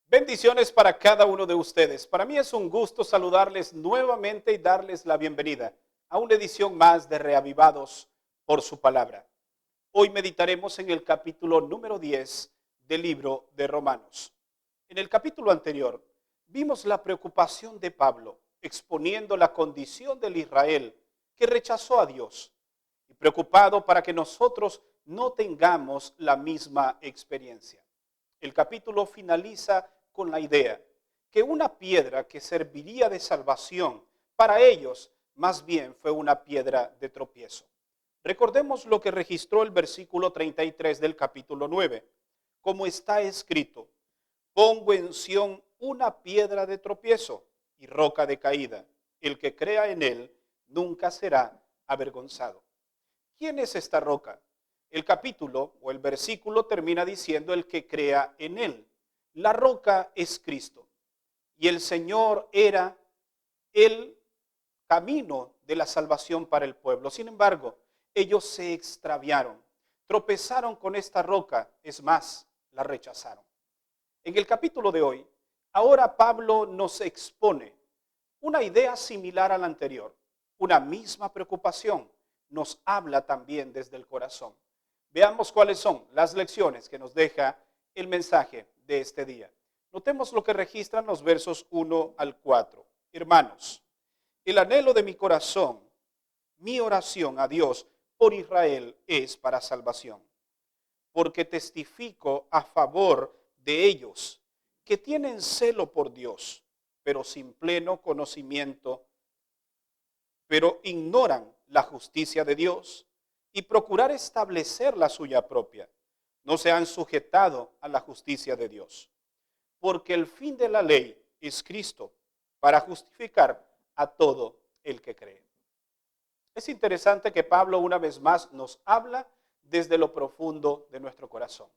Bendiciones para cada uno de ustedes. Para mí es un gusto saludarles nuevamente y darles la bienvenida a una edición más de Reavivados por su palabra. Hoy meditaremos en el capítulo número 10 del libro de Romanos. En el capítulo anterior vimos la preocupación de Pablo exponiendo la condición del Israel que rechazó a Dios y preocupado para que nosotros no tengamos la misma experiencia. El capítulo finaliza con la idea que una piedra que serviría de salvación para ellos más bien fue una piedra de tropiezo. Recordemos lo que registró el versículo 33 del capítulo 9, como está escrito: pongo en Sión una piedra de tropiezo y roca de caída. El que crea en él nunca será avergonzado. ¿Quién es esta roca? El capítulo o el versículo termina diciendo el que crea en él. La roca es Cristo y el Señor era el camino de la salvación para el pueblo. Sin embargo, ellos se extraviaron, tropezaron con esta roca, es más, la rechazaron. En el capítulo de hoy, ahora Pablo nos expone una idea similar a la anterior, una misma preocupación, nos habla también desde el corazón. Veamos cuáles son las lecciones que nos deja el mensaje de este día. Notemos lo que registran los versos 1 al 4. Hermanos, el anhelo de mi corazón, mi oración a Dios por Israel es para salvación, porque testifico a favor de ellos que tienen celo por Dios, pero sin pleno conocimiento, pero ignoran la justicia de Dios y procurar establecer la suya propia. No se han sujetado a la justicia de Dios, porque el fin de la ley es Cristo, para justificar a todo el que cree. Es interesante que Pablo una vez más nos habla desde lo profundo de nuestro corazón.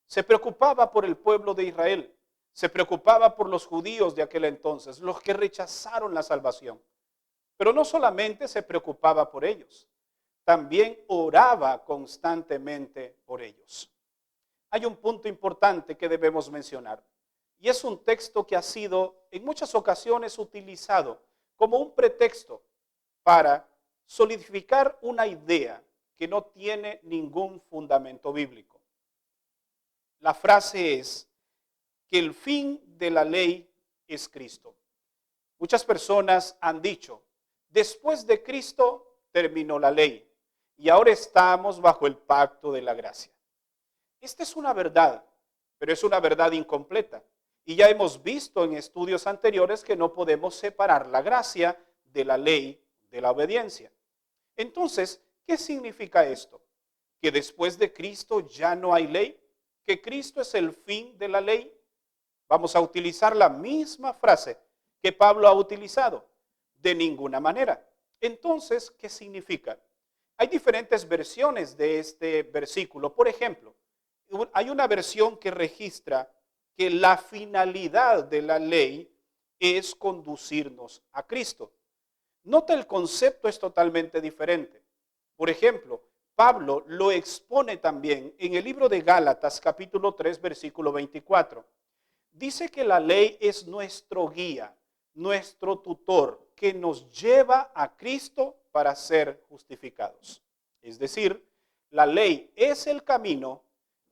Se preocupaba por el pueblo de Israel, se preocupaba por los judíos de aquel entonces, los que rechazaron la salvación. Pero no solamente se preocupaba por ellos, también oraba constantemente por ellos. Hay un punto importante que debemos mencionar, y es un texto que ha sido en muchas ocasiones utilizado como un pretexto para solidificar una idea que no tiene ningún fundamento bíblico. La frase es que el fin de la ley es Cristo. Muchas personas han dicho: después de Cristo terminó la ley y ahora estamos bajo el pacto de la gracia. Esta es una verdad, pero es una verdad incompleta. Y ya hemos visto en estudios anteriores que no podemos separar la gracia de la ley de la obediencia. Entonces, ¿qué significa esto? ¿Que después de Cristo ya no hay ley? ¿Que Cristo es el fin de la ley? Vamos a utilizar la misma frase que Pablo ha utilizado. De ninguna manera. Entonces, ¿qué significa? Hay diferentes versiones de este versículo. Por ejemplo, hay una versión que registra que la finalidad de la ley es conducirnos a Cristo. Nota, el concepto es totalmente diferente. Por ejemplo, Pablo lo expone también en el libro de Gálatas, capítulo 3, versículo 24. Dice que la ley es nuestro guía, nuestro tutor, que nos lleva a Cristo para ser justificados. Es decir, la ley es el camino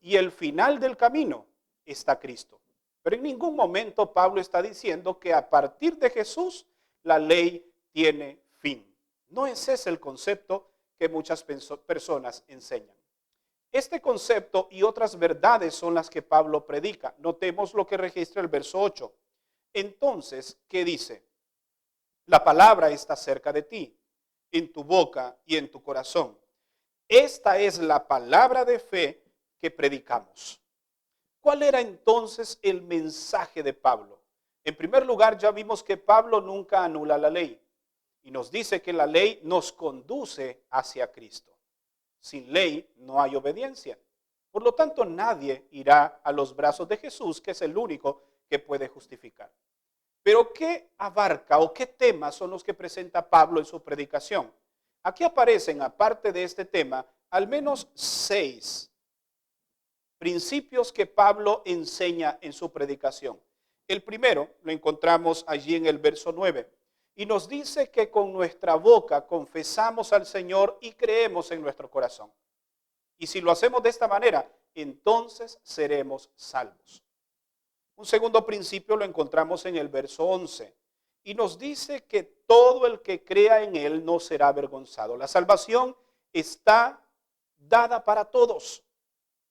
y el final del camino está Cristo. Pero en ningún momento Pablo está diciendo que a partir de Jesús la ley tiene fin. No ese es el concepto que muchas personas enseñan. Este concepto y otras verdades son las que Pablo predica. Notemos lo que registra el verso 8. Entonces, ¿qué dice? La palabra está cerca de ti, en tu boca y en tu corazón. Esta es la palabra de fe que predicamos. ¿Cuál era entonces el mensaje de Pablo? En primer lugar, ya vimos que Pablo nunca anula la ley y nos dice que la ley nos conduce hacia Cristo. Sin ley no hay obediencia. Por lo tanto, nadie irá a los brazos de Jesús, que es el único que puede justificar. Pero ¿qué abarca o qué temas son los que presenta Pablo en su predicación? Aquí aparecen, aparte de este tema, al menos 6 principios que Pablo enseña en su predicación. El primero lo encontramos allí en el verso 9 y nos dice que con nuestra boca confesamos al Señor y creemos en nuestro corazón. Y si lo hacemos de esta manera, entonces seremos salvos. Un segundo principio lo encontramos en el verso 11 y nos dice que todo el que crea en Él no será avergonzado. La salvación está dada para todos.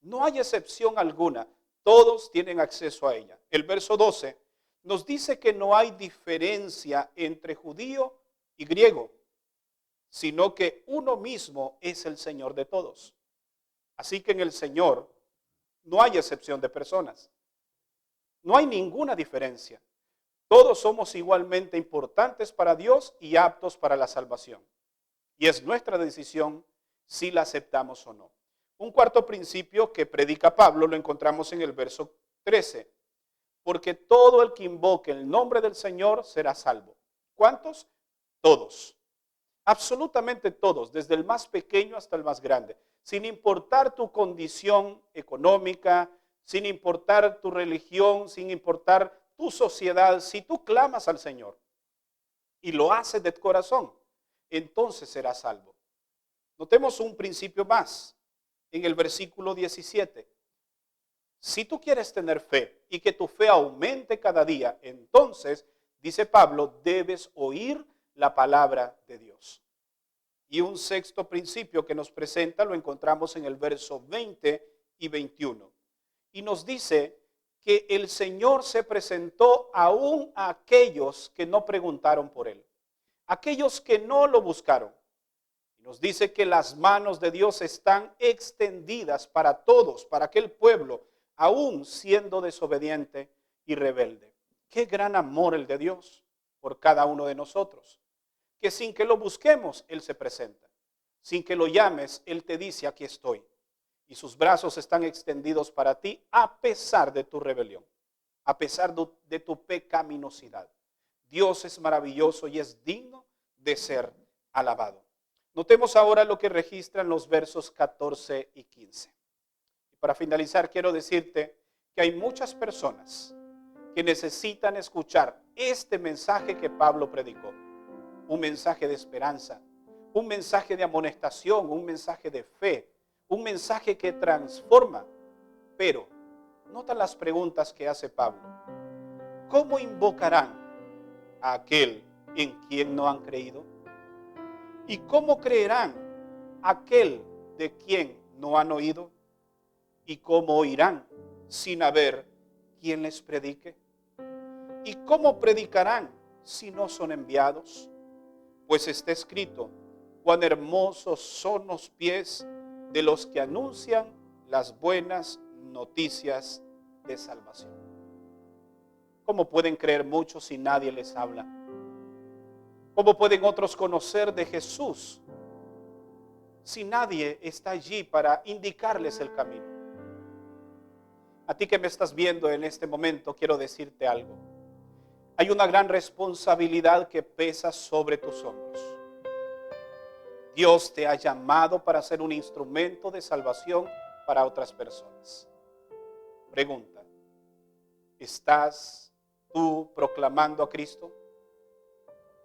No hay excepción alguna. Todos tienen acceso a ella. El verso 12 nos dice que no hay diferencia entre judío y griego, sino que uno mismo es el Señor de todos. Así que en el Señor no hay excepción de personas. No hay ninguna diferencia. Todos somos igualmente importantes para Dios y aptos para la salvación. Y es nuestra decisión si la aceptamos o no. Un cuarto principio que predica Pablo lo encontramos en el verso 13. Porque todo el que invoque el nombre del Señor será salvo. ¿Cuántos? Todos. Absolutamente todos, desde el más pequeño hasta el más grande. Sin importar tu condición económica, sin importar tu religión, sin importar tu sociedad, si tú clamas al Señor y lo haces de corazón, entonces serás salvo. Notemos un principio más en el versículo 17. Si tú quieres tener fe y que tu fe aumente cada día, entonces, dice Pablo, debes oír la palabra de Dios. Y un sexto principio que nos presenta lo encontramos en el verso 20 y 21. Y nos dice que el Señor se presentó aún a aquellos que no preguntaron por Él, aquellos que no lo buscaron. Y nos dice que las manos de Dios están extendidas para todos, para aquel pueblo, aún siendo desobediente y rebelde. Qué gran amor el de Dios por cada uno de nosotros. Que sin que lo busquemos, Él se presenta. Sin que lo llames, Él te dice, aquí estoy. Y sus brazos están extendidos para ti a pesar de tu rebelión, a pesar de tu pecaminosidad. Dios es maravilloso y es digno de ser alabado. Notemos ahora lo que registran los versos 14 y 15. Y para finalizar, quiero decirte que hay muchas personas que necesitan escuchar este mensaje que Pablo predicó. Un mensaje de esperanza, un mensaje de amonestación, un mensaje de fe, un mensaje que transforma. Pero, nota las preguntas que hace Pablo. ¿Cómo invocarán a aquel en quien no han creído? ¿Y cómo creerán a aquel de quien no han oído? ¿Y cómo oirán sin haber quien les predique? ¿Y cómo predicarán si no son enviados? Pues está escrito, cuán hermosos son los pies de los que anuncian las buenas noticias de salvación. ¿Cómo pueden creer muchos si nadie les habla? ¿Cómo pueden otros conocer de Jesús si nadie está allí para indicarles el camino? A ti que me estás viendo en este momento, quiero decirte algo. Hay una gran responsabilidad que pesa sobre tus hombros. Dios te ha llamado para ser un instrumento de salvación para otras personas. Pregunta, ¿estás tú proclamando a Cristo?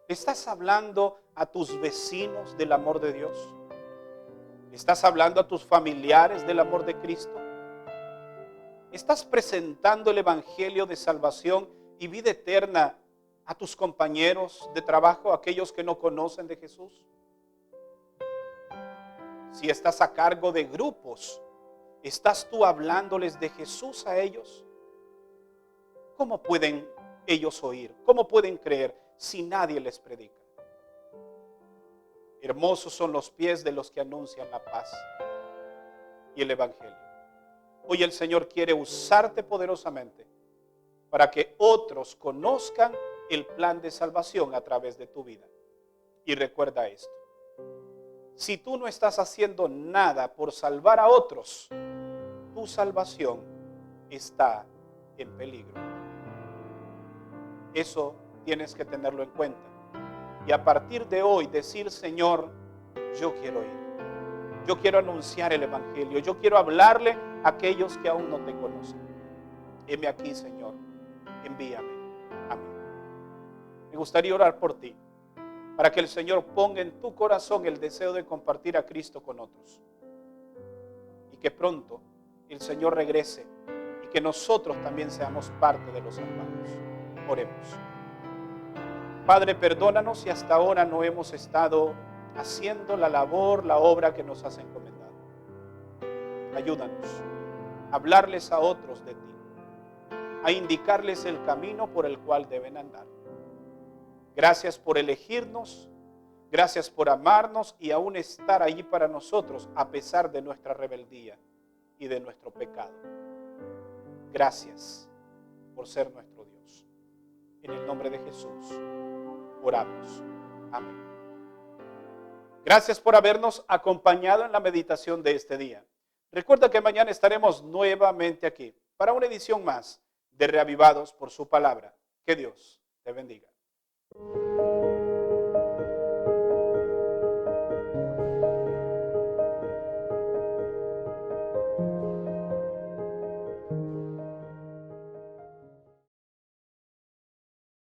¿Estás hablando a tus vecinos del amor de Dios? ¿Estás hablando a tus familiares del amor de Cristo? ¿Estás presentando el evangelio de salvación y vida eterna a tus compañeros de trabajo, aquellos que no conocen de Jesús? Si estás a cargo de grupos, ¿estás tú hablándoles de Jesús a ellos? ¿Cómo pueden ellos oír? ¿Cómo pueden creer si nadie les predica? Hermosos son los pies de los que anuncian la paz y el evangelio. Hoy el Señor quiere usarte poderosamente para que otros conozcan el plan de salvación a través de tu vida. Y recuerda esto. Si tú no estás haciendo nada por salvar a otros, tu salvación está en peligro. Eso tienes que tenerlo en cuenta. Y a partir de hoy decir, Señor, yo quiero ir. Yo quiero anunciar el Evangelio. Yo quiero hablarle a aquellos que aún no te conocen. Heme aquí, Señor. Envíame. Amén. Me gustaría orar por ti, para que el Señor ponga en tu corazón el deseo de compartir a Cristo con otros. Y que pronto el Señor regrese y que nosotros también seamos parte de los salvados. Oremos. Padre, perdónanos si hasta ahora no hemos estado haciendo la labor, la obra que nos has encomendado. Ayúdanos a hablarles a otros de ti, a indicarles el camino por el cual deben andar. Gracias por elegirnos, gracias por amarnos y aún estar allí para nosotros a pesar de nuestra rebeldía y de nuestro pecado. Gracias por ser nuestro Dios. En el nombre de Jesús oramos. Amén. Gracias por habernos acompañado en la meditación de este día. Recuerda que mañana estaremos nuevamente aquí para una edición más de Reavivados por su palabra. Que Dios te bendiga.